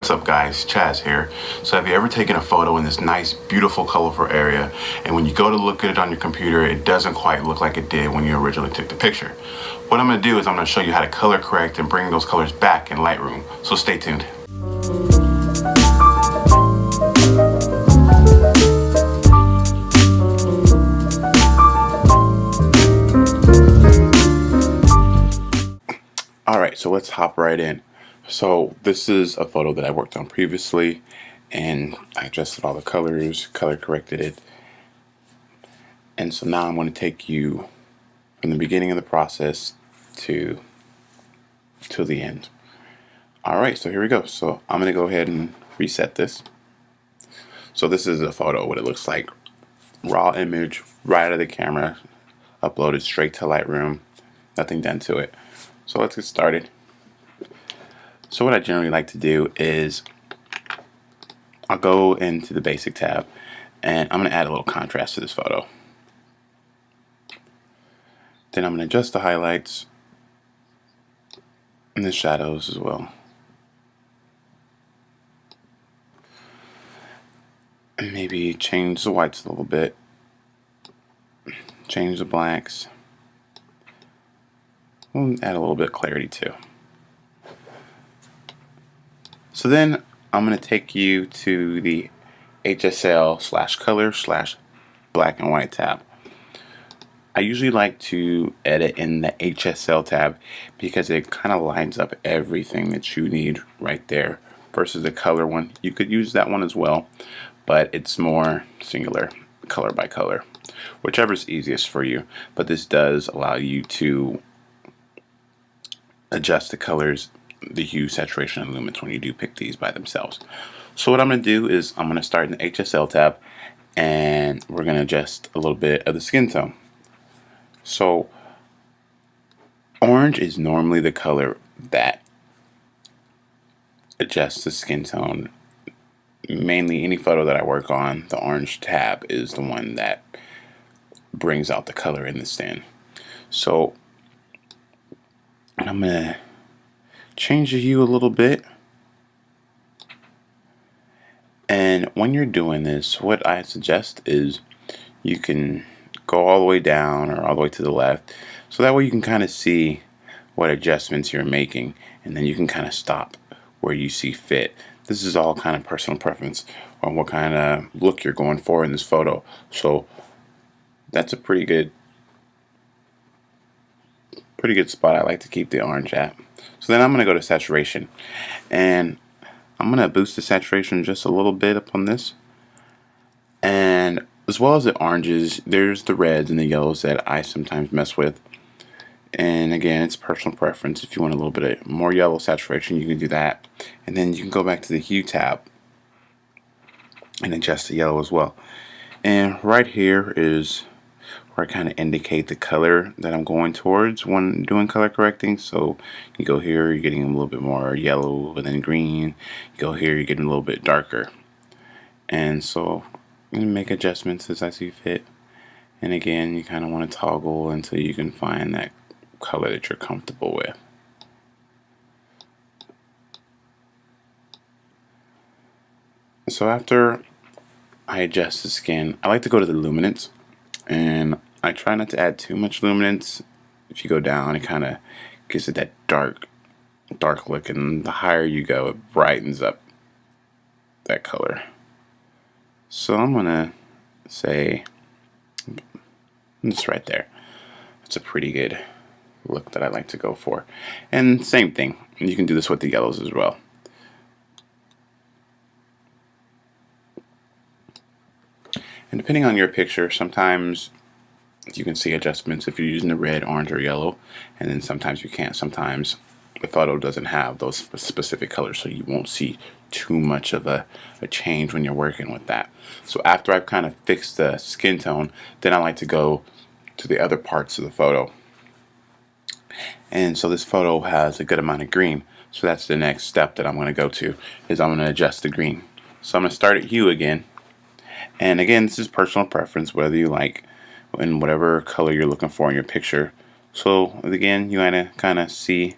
What's up guys, Chaz here. So have you ever taken a photo in this nice, beautiful, colorful area, and when you go to look at it on your computer, it doesn't quite look like it did when you originally took the picture? What I'm going to do is I'm going to show you how to color correct and bring those colors back in Lightroom. So stay tuned. Alright, so let's hop right in. So this is a photo that I worked on previously, and I adjusted all the colors, color corrected it. And so now I'm going to take you from the beginning of the process to the end. Alright, so here we go. So I'm going to go ahead and reset this. So this is a photo, what it looks like. Raw image, right out of the camera, uploaded straight to Lightroom, nothing done to it. So let's get started. So what I generally like to do is I'll go into the basic tab and I'm going to add a little contrast to this photo. Then I'm going to adjust the highlights and the shadows as well. And maybe change the whites a little bit. Change the blacks. We'll add a little bit of clarity too. So then I'm going to take you to the HSL/color/black and white tab. I usually like to edit in the HSL tab because it kind of lines up everything that you need right there versus the color one. You could use that one as well, but it's more singular, color by color, whichever is easiest for you. But this does allow you to adjust the colors, the hue, saturation, and luminance when you do pick these by themselves. So what I'm going to do is I'm going to start in the HSL tab and we're going to adjust a little bit of the skin tone. So orange is normally the color that adjusts the skin tone. Mainly any photo that I work on, the orange tab is the one that brings out the color in the skin. So I'm going to change the hue a little bit. And when you're doing this, what I suggest is you can go all the way down or all the way to the left, so that way you can kind of see what adjustments you're making, and then you can kind of stop where you see fit. This is all kind of personal preference on what kind of look you're going for in this photo. So that's a pretty good spot I like to keep the orange at. So then I'm going to go to saturation, and I'm going to boost the saturation just a little bit up on this. And as well as the oranges, there's the reds and the yellows that I sometimes mess with. And again, it's personal preference. If you want a little bit of more yellow saturation, you can do that. And then you can go back to the hue tab and adjust the yellow as well. And right here is where I kind of indicate the color that I'm going towards when doing color correcting. So you go here, you're getting a little bit more yellow, and then green. You go here, you're getting a little bit darker. And so I'm going to make adjustments as I see fit. And again, you kind of want to toggle until you can find that color that you're comfortable with. So after I adjust the skin, I like to go to the luminance, and I try not to add too much luminance. If you go down, it kind of gives it that dark look, and the higher you go, it brightens up that color. So I'm gonna say just right there. It's a pretty good look that I like to go for. And same thing, you can do this with the yellows as well. And depending on your picture, sometimes you can see adjustments if you're using the red, orange, or yellow, and then sometimes you can't. Sometimes the photo doesn't have those specific colors, so you won't see too much of a change when you're working with that. So after I've kind of fixed the skin tone, then I like to go to the other parts of the photo. And so this photo has a good amount of green, so that's the next step that I'm going to go to, is I'm going to adjust the green. So I'm going to start at hue again. And again, this is personal preference, whether you like in whatever color you're looking for in your picture. So again, you want to kind of see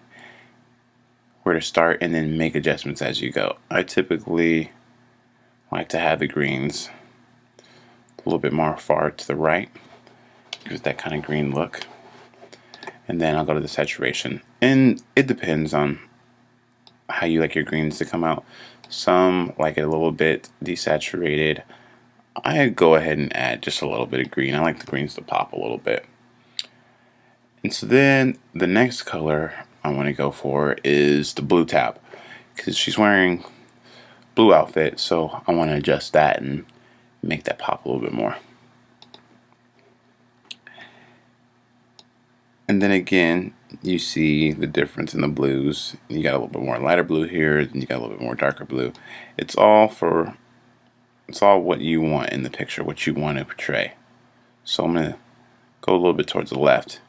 where to start and then make adjustments as you go. I typically like to have the greens a little bit more far to the right, gives that kind of green look. And then I'll go to the saturation, and it depends on how you like your greens to come out. Some like it a little bit desaturated. I go ahead and add just a little bit of green. I like the greens to pop a little bit. And so then the next color I want to go for is the blue tab, because she's wearing blue outfit, so I want to adjust that and make that pop a little bit more. And then again, you see the difference in the blues. You got a little bit more lighter blue here, then you got a little bit more darker blue. It's all what you want in the picture, what you want to portray. So I'm going to go a little bit towards the left.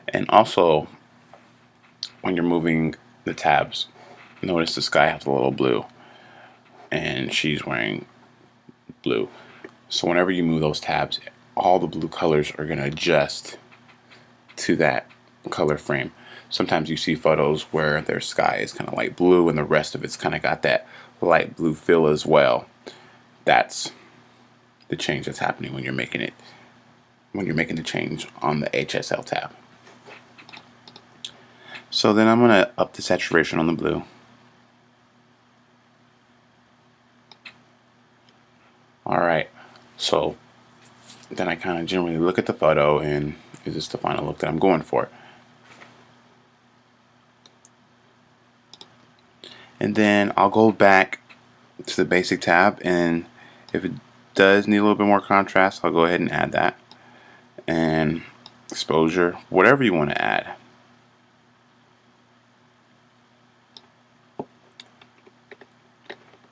And also, when you're moving the tabs, notice the sky has a little blue, and she's wearing blue. So whenever you move those tabs, all the blue colors are going to adjust to that color frame. Sometimes you see photos where their sky is kind of light blue and the rest of it's kind of got that light blue feel as well. That's the change that's happening when you're making the change on the HSL tab. So then I'm going to up the saturation on the blue. Alright, so then I kind of generally look at the photo, and is this the final look that I'm going for? And then I'll go back to the basic tab, and if it does need a little bit more contrast, I'll go ahead and add that. And exposure, whatever you want to add.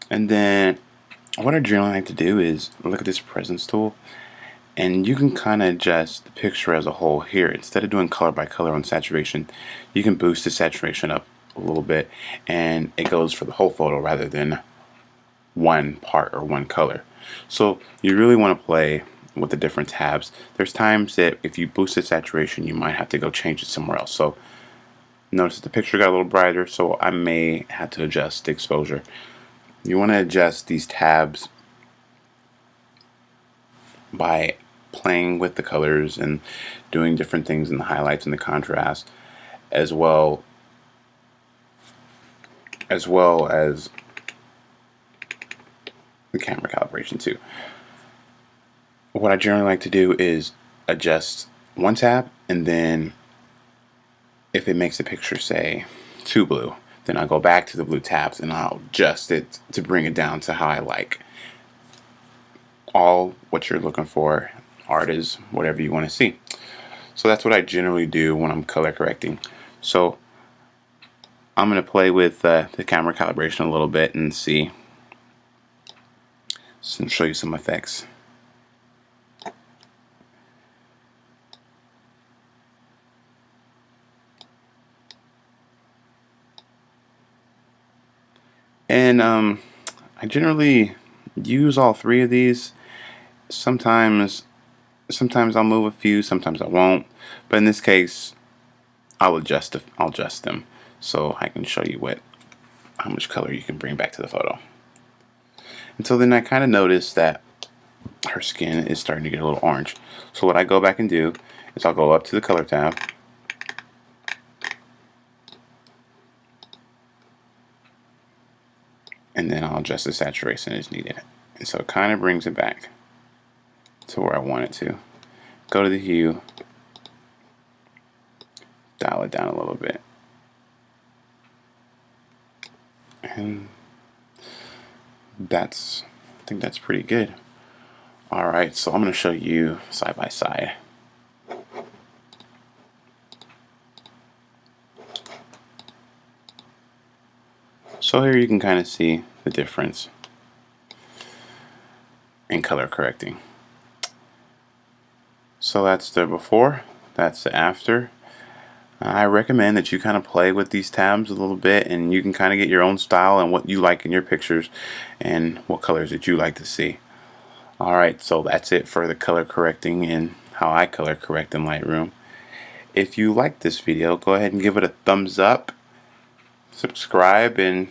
And then what I generally like to do is look at this presence tool, and you can kind of adjust the picture as a whole here. Instead of doing color by color on saturation, you can boost the saturation up a little bit, and it goes for the whole photo rather than one part or one color. So you really want to play with the different tabs. There's times that if you boost the saturation, you might have to go change it somewhere else. So notice the picture got a little brighter, so I may have to adjust the exposure. You want to adjust these tabs by playing with the colors and doing different things in the highlights and the contrast, as well as the camera calibration too. What I generally like to do is adjust one tab, and then if it makes the picture say too blue, then I'll go back to the blue tabs and I'll adjust it to bring it down to how I like. All what you're looking for, art is whatever you want to see. So that's what I generally do when I'm color correcting. So I'm going to play with the camera calibration a little bit and see. So I'll show you some effects. And I generally use all three of these. Sometimes I'll move a few, sometimes I won't. But in this case, I'll adjust them so I can show you how much color you can bring back to the photo. And so then I kind of noticed that her skin is starting to get a little orange. So what I go back and do is I'll go up to the color tab, and then I'll adjust the saturation as needed. And so it kind of brings it back to where I want it to. Go to the hue, dial it down a little bit. And I think that's pretty good. Alright, so I'm going to show you side by side. So here you can kind of see the difference in color correcting. So that's the before, that's the after. I recommend that you kind of play with these tabs a little bit, and you can kind of get your own style and what you like in your pictures and what colors that you like to see. Alright, so that's it for the color correcting and how I color correct in Lightroom. If you like this video, go ahead and give it a thumbs up. subscribe and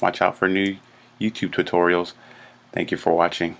watch out for new YouTube tutorials. Thank you for watching.